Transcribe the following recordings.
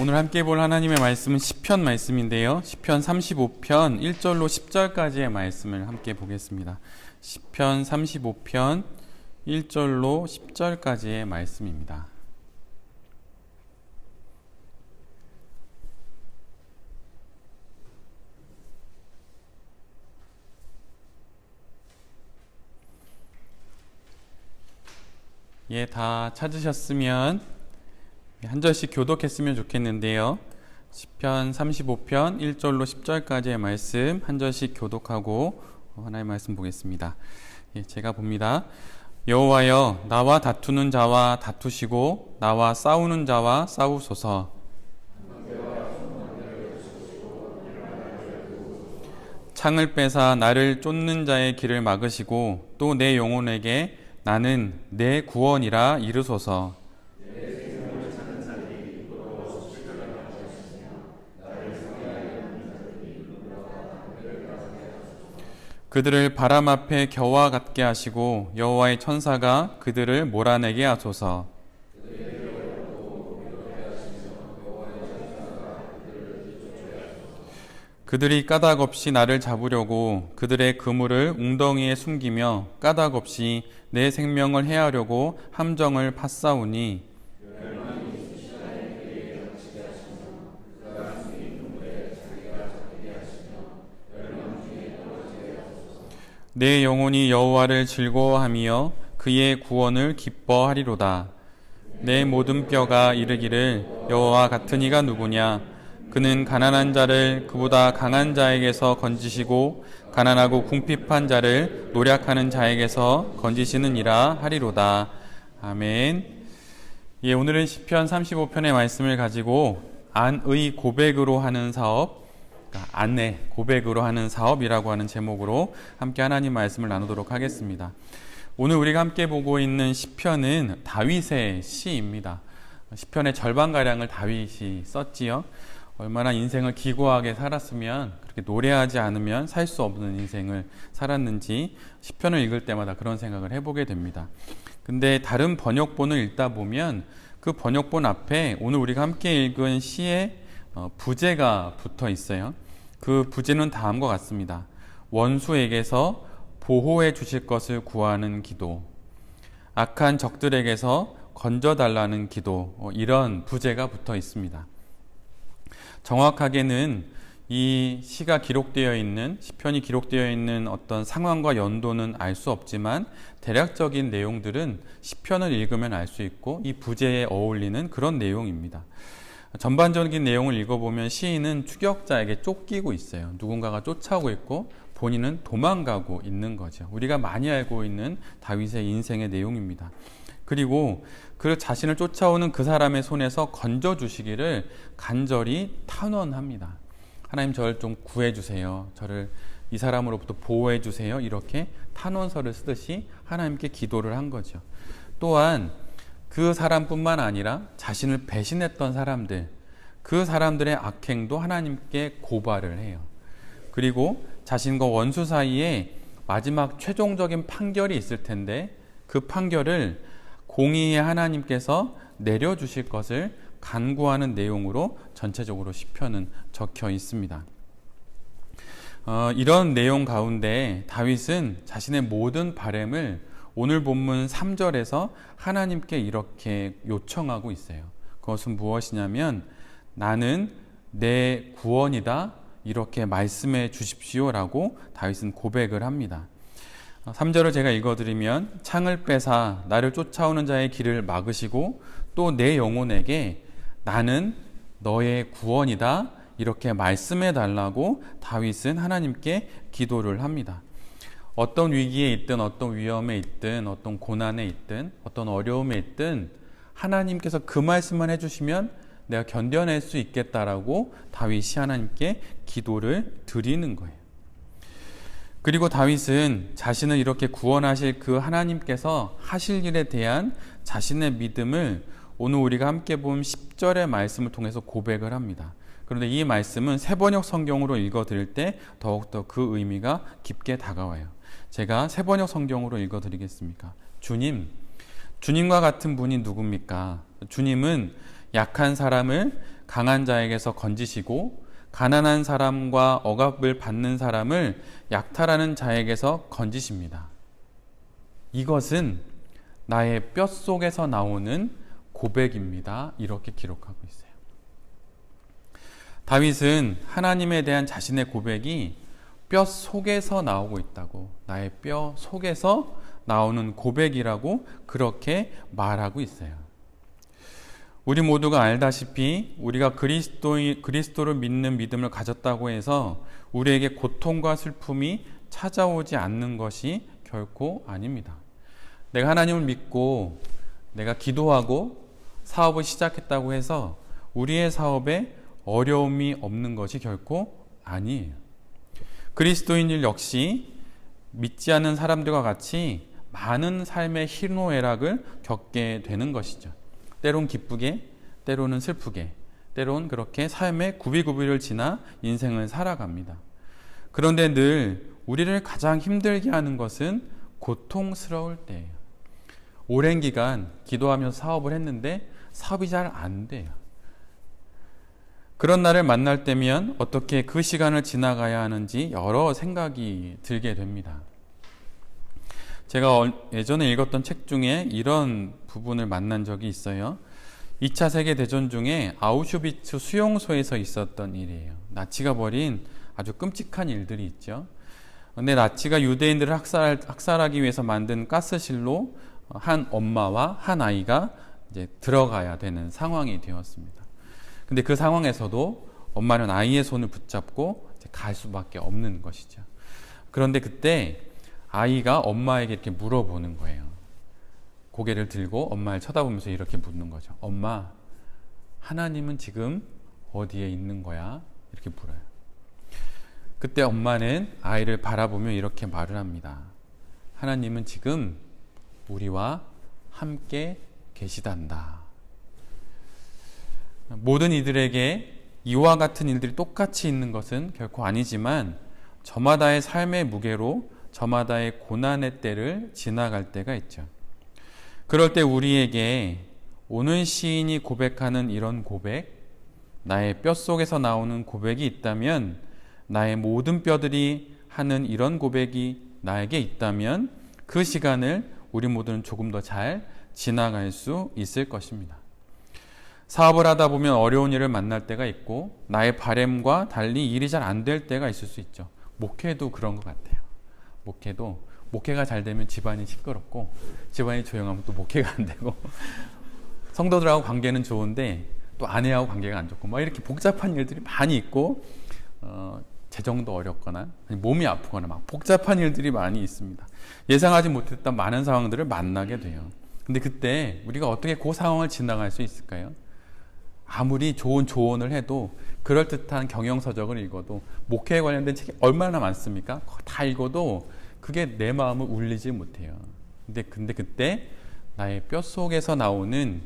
오늘 함께 볼 하나님의 말씀은 시편 말씀인데요. 시편 35편 1절로 10절까지의 말씀을 함께 보겠습니다. 시편 35편 1절로 10절까지의 말씀입니다. 다 찾으셨으면 한 절씩 교독했으면 좋겠는데요. 시편 35편 1절로 10절까지의 말씀 한 절씩 교독하고 하나의 말씀 보겠습니다. 제가 봅니다. 여호와여, 나와 다투는 자와 다투시고 나와 싸우는 자와 싸우소서. 창을 빼사 나를 쫓는 자의 길을 막으시고 또 내 영혼에게 나는 내 구원이라 이르소서. 그들을 바람 앞에 겨와 같게 하시고 여호와의 천사가 그들을 몰아내게 하소서. 그들이 까닭 없이 나를 잡으려고 그들의 그물을 웅덩이에 숨기며 까닭 없이 내 생명을 해하려고 함정을 팠사오니 내 영혼이 여호와를 즐거워하며 그의 구원을 기뻐하리로다. 내 모든 뼈가 이르기를 여호와 같은 이가 누구냐? 그는 가난한 자를 그보다 강한 자에게서 건지시고 가난하고 궁핍한 자를 노략하는 자에게서 건지시느니라 하리로다. 아멘. 오늘은 시편 35편의 말씀을 가지고 안의 고백으로 하는 사업, 안내 고백으로 하는 사업이라고 하는 제목으로 함께 하나님 말씀을 나누도록 하겠습니다. 오늘 우리가 함께 보고 있는 시편은 다윗의 시입니다. 시편의 절반가량을 다윗이 썼지요. 얼마나 인생을 기고하게 살았으면, 그렇게 노래하지 않으면 살 수 없는 인생을 살았는지 시편을 읽을 때마다 그런 생각을 해보게 됩니다. 근데 다른 번역본을 읽다 보면 그 번역본 앞에 오늘 우리가 함께 읽은 시의 부제가 붙어 있어요. 그 부제는 다음과 같습니다. 원수에게서 보호해 주실 것을 구하는 기도, 악한 적들에게서 건져달라는 기도, 이런 부제가 붙어 있습니다. 정확하게는 이 시가 기록되어 있는, 시편이 기록되어 있는 어떤 상황과 연도는 알 수 없지만 대략적인 내용들은 시편을 읽으면 알 수 있고 이 부제에 어울리는 그런 내용입니다. 전반적인 내용을 읽어보면 시인은 추격자에게 쫓기고 있어요. 누군가가 쫓아오고 있고 본인은 도망가고 있는 거죠. 우리가 많이 알고 있는 다윗의 인생의 내용입니다. 그리고 그 자신을 쫓아오는 그 사람의 손에서 건져주시기를 간절히 탄원합니다. 하나님, 저를 좀 구해주세요. 저를 이 사람으로부터 보호해주세요. 이렇게 탄원서를 쓰듯이 하나님께 기도를 한 거죠. 또한 그 사람뿐만 아니라 자신을 배신했던 사람들, 그 사람들의 악행도 하나님께 고발을 해요. 그리고 자신과 원수 사이에 마지막 최종적인 판결이 있을 텐데 그 판결을 공의의 하나님께서 내려주실 것을 간구하는 내용으로 전체적으로 시편은 적혀 있습니다. 이런 내용 가운데 다윗은 자신의 모든 바램을 오늘 본문 3절에서 하나님께 이렇게 요청하고 있어요. 그것은 무엇이냐면 나는 내 구원이다, 이렇게 말씀해 주십시오라고 다윗은 고백을 합니다. 3절을 제가 읽어드리면 창을 빼사 나를 쫓아오는 자의 길을 막으시고 또 내 영혼에게 나는 너의 구원이다, 이렇게 말씀해 달라고 다윗은 하나님께 기도를 합니다. 어떤 위기에 있든 어떤 위험에 있든 어떤 고난에 있든 어떤 어려움에 있든 하나님께서 그 말씀만 해주시면 내가 견뎌낼 수 있겠다라고 다윗이 하나님께 기도를 드리는 거예요. 그리고 다윗은 자신을 이렇게 구원하실 그 하나님께서 하실 일에 대한 자신의 믿음을 오늘 우리가 함께 본 10절의 말씀을 통해서 고백을 합니다. 그런데 이 말씀은 새번역 성경으로 읽어드릴 때 더욱더 그 의미가 깊게 다가와요. 제가 새번역 성경으로 읽어드리겠습니다. 주님과 같은 분이 누굽니까? 주님은 약한 사람을 강한 자에게서 건지시고 가난한 사람과 억압을 받는 사람을 약탈하는 자에게서 건지십니다. 이것은 나의 뼛속에서 나오는 고백입니다. 이렇게 기록하고 있어요. 다윗은 하나님에 대한 자신의 고백이 뼛속에서 나오고 있다고, 나의 뼈 속에서 나오는 고백이라고 그렇게 말하고 있어요. 우리 모두가 알다시피 우리가 그리스도를 믿는 믿음을 가졌다고 해서 우리에게 고통과 슬픔이 찾아오지 않는 것이 결코 아닙니다. 내가 하나님을 믿고 내가 기도하고 사업을 시작했다고 해서 우리의 사업에 어려움이 없는 것이 결코 아니에요. 그리스도인들 역시 믿지 않는 사람들과 같이 많은 삶의 희노애락을 겪게 되는 것이죠. 때론 기쁘게, 때로는 슬프게, 때론 그렇게 삶의 구비구비를 지나 인생을 살아갑니다. 그런데 늘 우리를 가장 힘들게 하는 것은 고통스러울 때예요. 오랜 기간 기도하면서 사업을 했는데 사업이 잘 안 돼요. 그런 날을 만날 때면 어떻게 그 시간을 지나가야 하는지 여러 생각이 들게 됩니다. 제가 예전에 읽었던 책 중에 이런 부분을 만난 적이 있어요. 2차 세계대전 중에 아우슈비츠 수용소에서 있었던 일이에요. 나치가 벌인 아주 끔찍한 일들이 있죠. 근데 나치가 유대인들을 학살하기 위해서 만든 가스실로 한 엄마와 한 아이가 이제 들어가야 되는 상황이 되었습니다. 근데 그 상황에서도 엄마는 아이의 손을 붙잡고 갈 수밖에 없는 것이죠. 그런데 그때 아이가 엄마에게 이렇게 물어보는 거예요. 고개를 들고 엄마를 쳐다보면서 이렇게 묻는 거죠. 엄마, 하나님은 지금 어디에 있는 거야? 이렇게 물어요. 그때 엄마는 아이를 바라보며 이렇게 말을 합니다. 하나님은 지금 우리와 함께 계시단다. 모든 이들에게 이와 같은 일들이 똑같이 있는 것은 결코 아니지만 저마다의 삶의 무게로 저마다의 고난의 때를 지나갈 때가 있죠. 그럴 때 우리에게 오늘 시인이 고백하는 이런 고백, 나의 뼛속에서 나오는 고백이 있다면, 나의 모든 뼈들이 하는 이런 고백이 나에게 있다면 그 시간을 우리 모두는 조금 더 잘 지나갈 수 있을 것입니다. 사업을 하다 보면 어려운 일을 만날 때가 있고 나의 바램과 달리 일이 잘 안 될 때가 있을 수 있죠. 목회도 그런 것 같아요. 목회가 잘 되면 집안이 시끄럽고 집안이 조용하면 또 목회가 안 되고 성도들하고 관계는 좋은데 또 아내하고 관계가 안 좋고 막 이렇게 복잡한 일들이 많이 있고 재정도 어렵거나 몸이 아프거나 막 복잡한 일들이 많이 있습니다. 예상하지 못했던 많은 상황들을 만나게 돼요. 근데 그때 우리가 어떻게 그 상황을 지나갈 수 있을까요? 아무리 좋은 조언을 해도 그럴듯한 경영서적을 읽어도 목회에 관련된 책이 얼마나 많습니까? 다 읽어도 그게 내 마음을 울리지 못해요. 근데 그때 나의 뼛속에서 나오는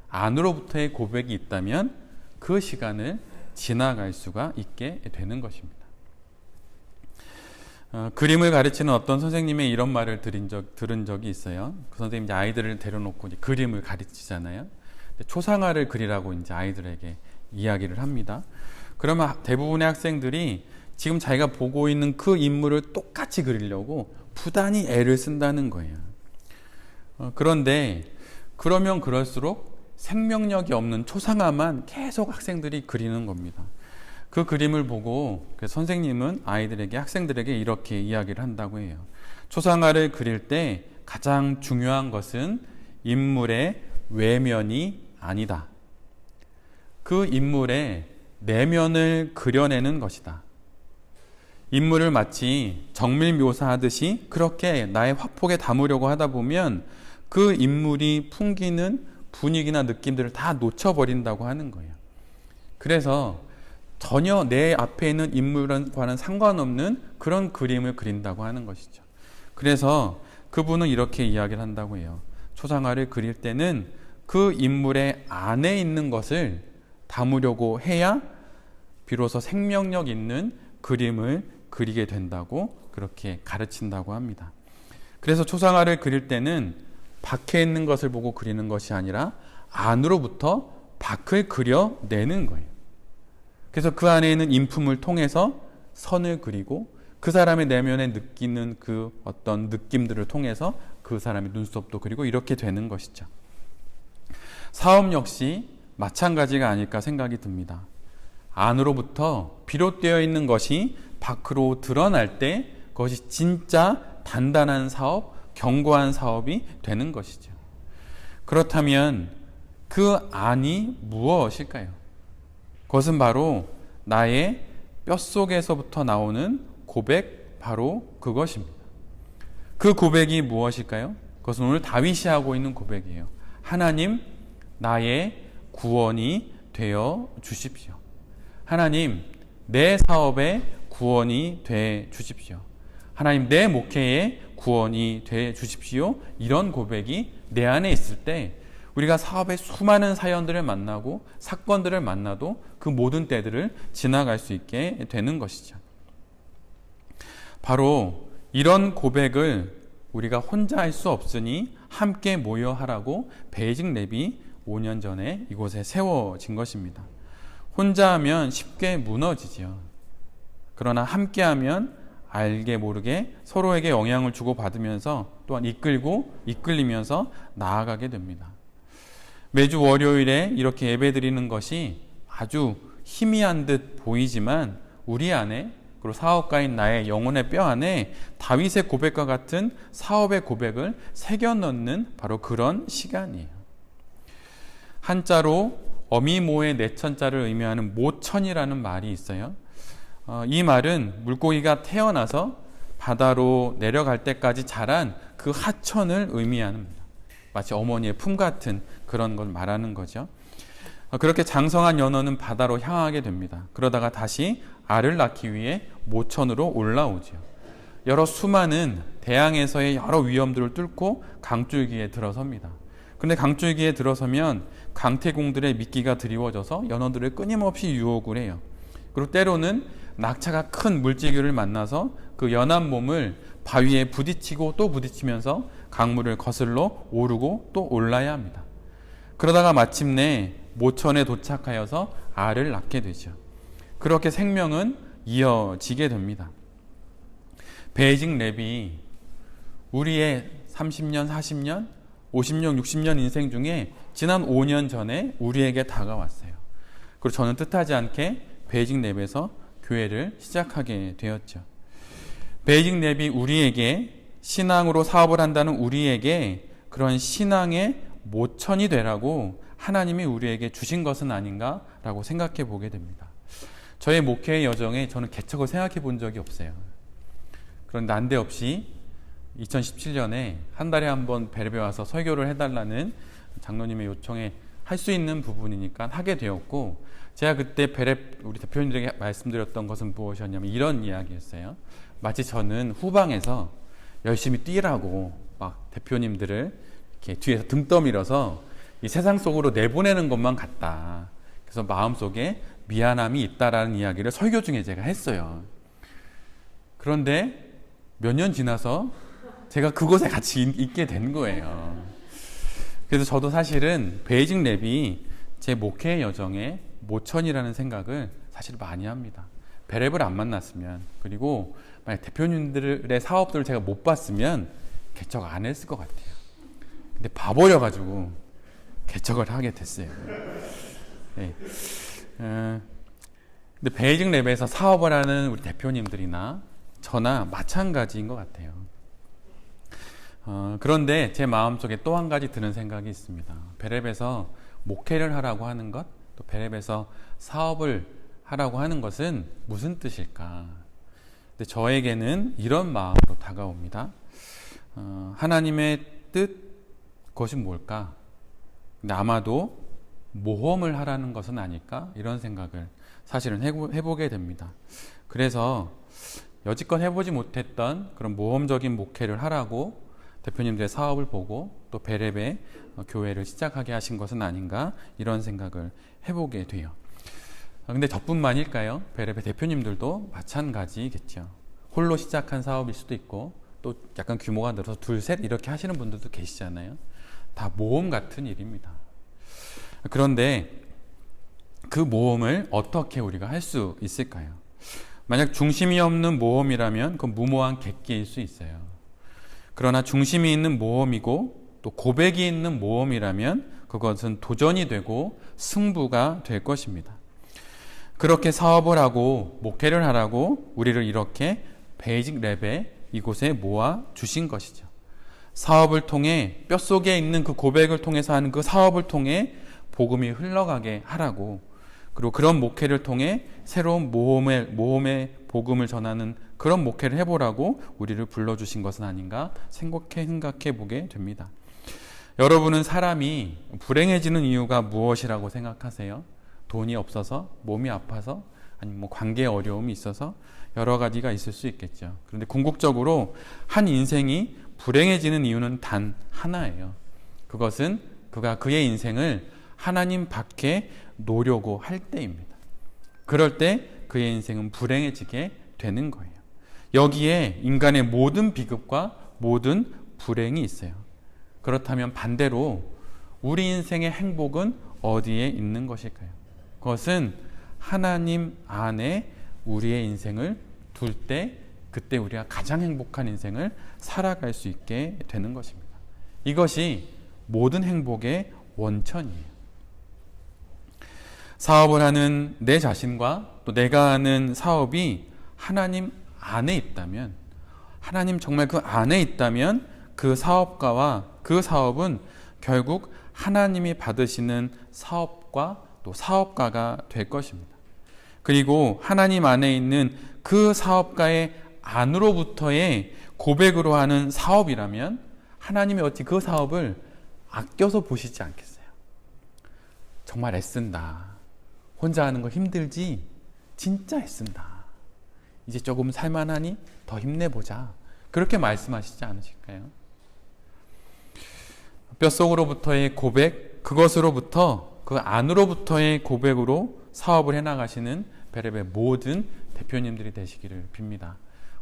안으로부터의 고백이 있다면 그 시간을 지나갈 수가 있게 되는 것입니다. 그림을 가르치는 어떤 선생님의 이런 말을 들은 적이 있어요. 그 선생님이 이제 아이들을 데려놓고 이제 그림을 가르치잖아요. 초상화를 그리라고 이제 아이들에게 이야기를 합니다. 그러면 대부분의 학생들이 지금 자기가 보고 있는 그 인물을 똑같이 그리려고 부단히 애를 쓴다는 거예요. 그런데 그러면 그럴수록 생명력이 없는 초상화만 계속 학생들이 그리는 겁니다. 그 그림을 보고 선생님은 학생들에게 이렇게 이야기를 한다고 해요. 초상화를 그릴 때 가장 중요한 것은 인물의 외면이 아니다. 그 인물의 내면을 그려내는 것이다. 인물을 마치 정밀 묘사하듯이 그렇게 나의 화폭에 담으려고 하다 보면 그 인물이 풍기는 분위기나 느낌들을 다 놓쳐버린다고 하는 거예요. 그래서 전혀 내 앞에 있는 인물과는 상관없는 그런 그림을 그린다고 하는 것이죠. 그래서 그분은 이렇게 이야기를 한다고 해요. 초상화를 그릴 때는 그 인물의 안에 있는 것을 담으려고 해야 비로소 생명력 있는 그림을 그리게 된다고 그렇게 가르친다고 합니다. 그래서 초상화를 그릴 때는 밖에 있는 것을 보고 그리는 것이 아니라 안으로부터 밖을 그려내는 거예요. 그래서 그 안에 있는 인품을 통해서 선을 그리고 그 사람의 내면에 느끼는 그 어떤 느낌들을 통해서 그 사람의 눈썹도 그리고 이렇게 되는 것이죠. 사업 역시 마찬가지가 아닐까 생각이 듭니다. 안으로부터 비롯되어 있는 것이 밖으로 드러날 때 그것이 진짜 단단한 사업, 견고한 사업이 되는 것이죠. 그렇다면 그 안이 무엇일까요? 그것은 바로 나의 뼛속에서부터 나오는 고백, 바로 그것입니다. 그 고백이 무엇일까요? 그것은 오늘 다윗이 하고 있는 고백이에요. 하나님, 나의 구원이 되어 주십시오. 하나님, 내 사업의 구원이 돼 주십시오. 하나님, 내 목회의 구원이 돼 주십시오. 이런 고백이 내 안에 있을 때 우리가 사업의 수많은 사연들을 만나고 사건들을 만나도 그 모든 때들을 지나갈 수 있게 되는 것이죠. 바로 이런 고백을 우리가 혼자 할 수 없으니 함께 모여 하라고 베이직 랩이 5년 전에 이곳에 세워진 것입니다. 혼자 하면 쉽게 무너지죠. 그러나 함께 하면 알게 모르게 서로에게 영향을 주고 받으면서 또한 이끌리면서 나아가게 됩니다. 매주 월요일에 이렇게 예배드리는 것이 아주 희미한 듯 보이지만 우리 안에, 그리고 사업가인 나의 영혼의 뼈 안에 다윗의 고백과 같은 사업의 고백을 새겨 넣는 바로 그런 시간이에요. 한자로 어미모의 내천자를 의미하는 모천이라는 말이 있어요. 이 말은 물고기가 태어나서 바다로 내려갈 때까지 자란 그 하천을 의미하는, 마치 어머니의 품 같은 그런 걸 말하는 거죠. 그렇게 장성한 연어는 바다로 향하게 됩니다. 그러다가 다시 알을 낳기 위해 모천으로 올라오죠. 여러 수많은 대양에서의 여러 위험들을 뚫고 강줄기에 들어섭니다. 그런데 강줄기에 들어서면 강태공들의 미끼가 드리워져서 연어들을 끊임없이 유혹을 해요. 그리고 때로는 낙차가 큰 물질기를 만나서 그 연한 몸을 바위에 부딪히고 또 부딪히면서 강물을 거슬러 오르고 또 올라야 합니다. 그러다가 마침내 모천에 도착하여서 알을 낳게 되죠. 그렇게 생명은 이어지게 됩니다. 베이직 랩이 우리의 30년, 40년, 50년, 60년 인생 중에 지난 5년 전에 우리에게 다가왔어요. 그리고 저는 뜻하지 않게 베이직 랩에서 교회를 시작하게 되었죠. 베이직 랩이 우리에게 신앙으로 사업을 한다는 우리에게 그런 신앙의 모천이 되라고 하나님이 우리에게 주신 것은 아닌가라고 생각해 보게 됩니다. 저의 목회의 여정에 저는 개척을 생각해 본 적이 없어요. 그런 난데없이 2017년에 한 달에 한 번 베레베 와서 설교를 해달라는 장로님의 요청에 할 수 있는 부분이니까 하게 되었고, 제가 그때 우리 대표님들에게 말씀드렸던 것은 무엇이었냐면 이런 이야기였어요. 마치 저는 후방에서 열심히 뛰라고 막 대표님들을 이렇게 뒤에서 등 떠밀어서 이 세상 속으로 내보내는 것만 같다. 그래서 마음속에 미안함이 있다라는 이야기를 설교 중에 제가 했어요. 그런데 몇 년 지나서 제가 그곳에 같이 있게 된 거예요. 그래서 저도 사실은 베이직 랩이 제 목회의 여정에 모천이라는 생각을 사실 많이 합니다. 베랩을 안 만났으면, 그리고 만약 대표님들의 사업들을 제가 못 봤으면 개척 안 했을 것 같아요. 근데 봐버려가지고 개척을 하게 됐어요. 네. 근데 베이직 랩에서 사업을 하는 우리 대표님들이나 저나 마찬가지인 것 같아요. 그런데 제 마음속에 또 한 가지 드는 생각이 있습니다. 베랩에서 목회를 하라고 하는 것, 또 베랩에서 사업을 하라고 하는 것은 무슨 뜻일까? 근데 저에게는 이런 마음으로 다가옵니다. 하나님의 뜻, 그것이 뭘까? 근데 아마도 모험을 하라는 것은 아닐까? 이런 생각을 사실은 해보게 됩니다. 그래서 여지껏 해보지 못했던 그런 모험적인 목회를 하라고 대표님들의 사업을 보고 또 베랩의 교회를 시작하게 하신 것은 아닌가, 이런 생각을 해보게 돼요. 근데 저뿐만일까요? 베랩의 대표님들도 마찬가지겠죠. 홀로 시작한 사업일 수도 있고 또 약간 규모가 늘어서 둘, 셋 이렇게 하시는 분들도 계시잖아요. 다 모험 같은 일입니다. 그런데 그 모험을 어떻게 우리가 할 수 있을까요? 만약 중심이 없는 모험이라면 그건 무모한 객기일 수 있어요. 그러나 중심이 있는 모험이고 또 고백이 있는 모험이라면 그것은 도전이 되고 승부가 될 것입니다. 그렇게 사업을 하고 목회를 하라고 우리를 이렇게 베이직 랩에 이곳에 모아 주신 것이죠. 사업을 통해 뼛속에 있는 그 고백을 통해서 하는 그 사업을 통해 복음이 흘러가게 하라고, 그리고 그런 목회를 통해 새로운 모험의 복음을 전하는 그런 목회를 해보라고 우리를 불러주신 것은 아닌가 생각해 보게 됩니다. 여러분은 사람이 불행해지는 이유가 무엇이라고 생각하세요? 돈이 없어서? 몸이 아파서? 아니면 뭐 관계에 어려움이 있어서? 여러 가지가 있을 수 있겠죠. 그런데 궁극적으로 한 인생이 불행해지는 이유는 단 하나예요. 그것은 그가 그의 인생을 하나님 밖에 놓으려고 할 때입니다. 그럴 때 그의 인생은 불행해지게 되는 거예요. 여기에 인간의 모든 비극과 모든 불행이 있어요. 그렇다면 반대로 우리 인생의 행복은 어디에 있는 것일까요? 그것은 하나님 안에 우리의 인생을 둘 때, 그때 우리가 가장 행복한 인생을 살아갈 수 있게 되는 것입니다. 이것이 모든 행복의 원천이에요. 사업을 하는 내 자신과 또 내가 하는 사업이 하나님 안에 있다면, 하나님 정말 그 안에 있다면 그 사업가와 그 사업은 결국 하나님이 받으시는 사업과 또 사업가가 될 것입니다. 그리고 하나님 안에 있는 그 사업가의 안으로부터의 고백으로 하는 사업이라면 하나님이 어찌 그 사업을 아껴서 보시지 않겠어요? 정말 애쓴다. 혼자 하는 거 힘들지? 진짜 애쓴다. 이제 조금 살만하니? 더 힘내보자. 그렇게 말씀하시지 않으실까요? 뼛속으로부터의 고백, 그것으로부터, 그 안으로부터의 고백으로 사업을 해나가시는 베레베 모든 대표님들이 되시기를 빕니다.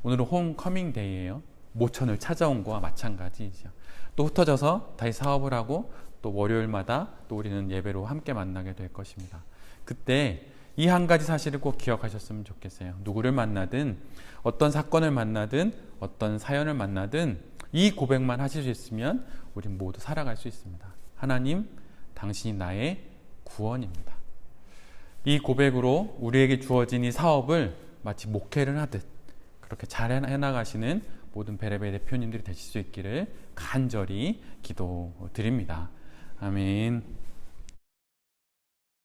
오늘은 홈커밍 데이예요. 모천을 찾아온 거와 마찬가지이죠. 또 흩어져서 다시 사업을 하고 또 월요일마다 또 우리는 예배로 함께 만나게 될 것입니다. 그때 이 한 가지 사실을 꼭 기억하셨으면 좋겠어요. 누구를 만나든 어떤 사건을 만나든 어떤 사연을 만나든 이 고백만 하실 수 있으면 우린 모두 살아갈 수 있습니다. 하나님, 당신이 나의 구원입니다. 이 고백으로 우리에게 주어진 이 사업을 마치 목회를 하듯 그렇게 잘 해나가시는 모든 베레베 대표님들이 되실 수 있기를 간절히 기도드립니다. 아멘.